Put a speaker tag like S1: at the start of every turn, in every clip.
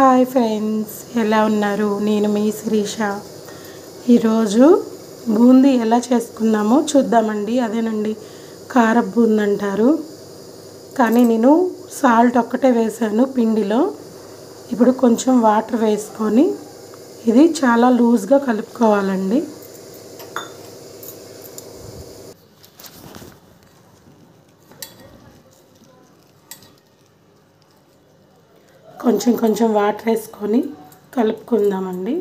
S1: Hi friends, ఎలా ఉన్నారు? నేను మీ శిరీష. ఈరోజు బూందీ ఎలా చేసుకున్నామో చూద్దామండి. అదేనండి కారం బూందీ అంటారు. కానీ నేను సాల్ట్ ఒక్కటే వేసాను పిండిలో. ఇప్పుడు కొంచెం వాటర్ వేసుకొని ఇది చాలా లూజ్గా కలుపుకోవాలండి. కొంచెం కొంచెం వాటర్ వేసుకొని కలుపుకుందామండి.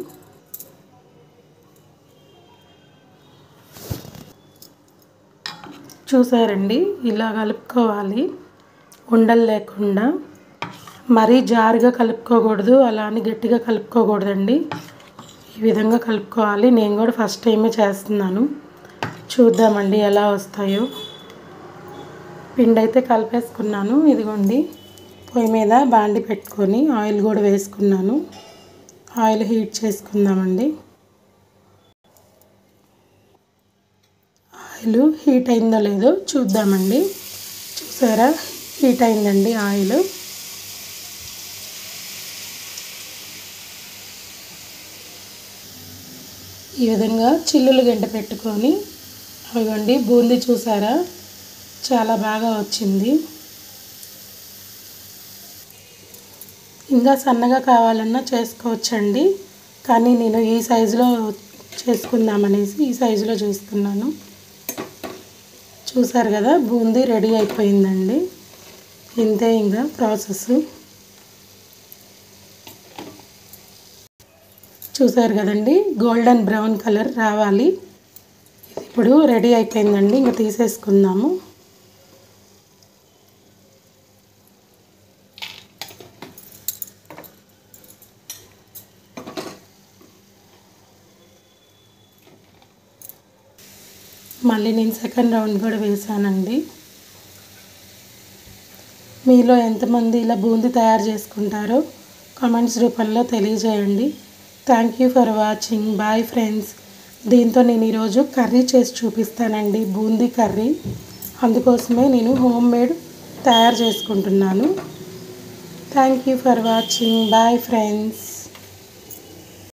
S1: చూసారండి, ఇలా కలుపుకోవాలి, ఉండలు లేకుండా. మరీ జారుగా కలుపుకోకూడదు, అలా అని గట్టిగా కలుపుకోకూడదండి. ఈ విధంగా కలుపుకోవాలి. నేను కూడా ఫస్ట్ టైమే చేస్తున్నాను. చూద్దామండి ఎలా వస్తాయో. పిండి అయితే కలిపేసుకున్నాను. ఇదిగోండి, పొయ్యి మీద బాండి పెట్టుకొని ఆయిల్ కూడా వేసుకున్నాను. ఆయిల్ హీట్ చేసుకుందామండి. ఆయిల్ హీట్ అయిందో లేదో చూద్దామండి. చూసారా, హీట్ అయిందండి ఆయిల్. ఈ విధంగా చిల్లులు గంట పెట్టుకొని అవిగోండి బూందీ చూసారా, చాలా బాగా వచ్చింది. ఇంకా సన్నగా కావాలన్నా చేసుకోవచ్చండి, కానీ నేను ఈ సైజులో చేసుకుందామనేసి ఈ సైజులో చేసుకున్నాను. చూసారు కదా, బూందీ రెడీ అయిపోయిందండి. ఇంతే ఇంకా ప్రాసెస్. చూసారు కదండి, గోల్డెన్ బ్రౌన్ కలర్ రావాలి. ఇప్పుడు రెడీ అయిపోయిందండి. ఇంకా తీసేసుకుందాము. మళ్ళీ నేను సెకండ్ రౌండ్ కూడా వేసానండి. మీలో ఎంతమంది ఇలా బూందీ తయారు చేసుకుంటారో కామెంట్స్ రూపంలో తెలియజేయండి. Thank you for watching. Bye friends. దీంతో నేను ఈరోజు కర్రీ చేసి చూపిస్తానండి, బూందీ కర్రీ. అందుకోసమే నేను హోమ్ మేడ్ తయారు చేసుకుంటున్నాను. Thank you for watching. Bye friends.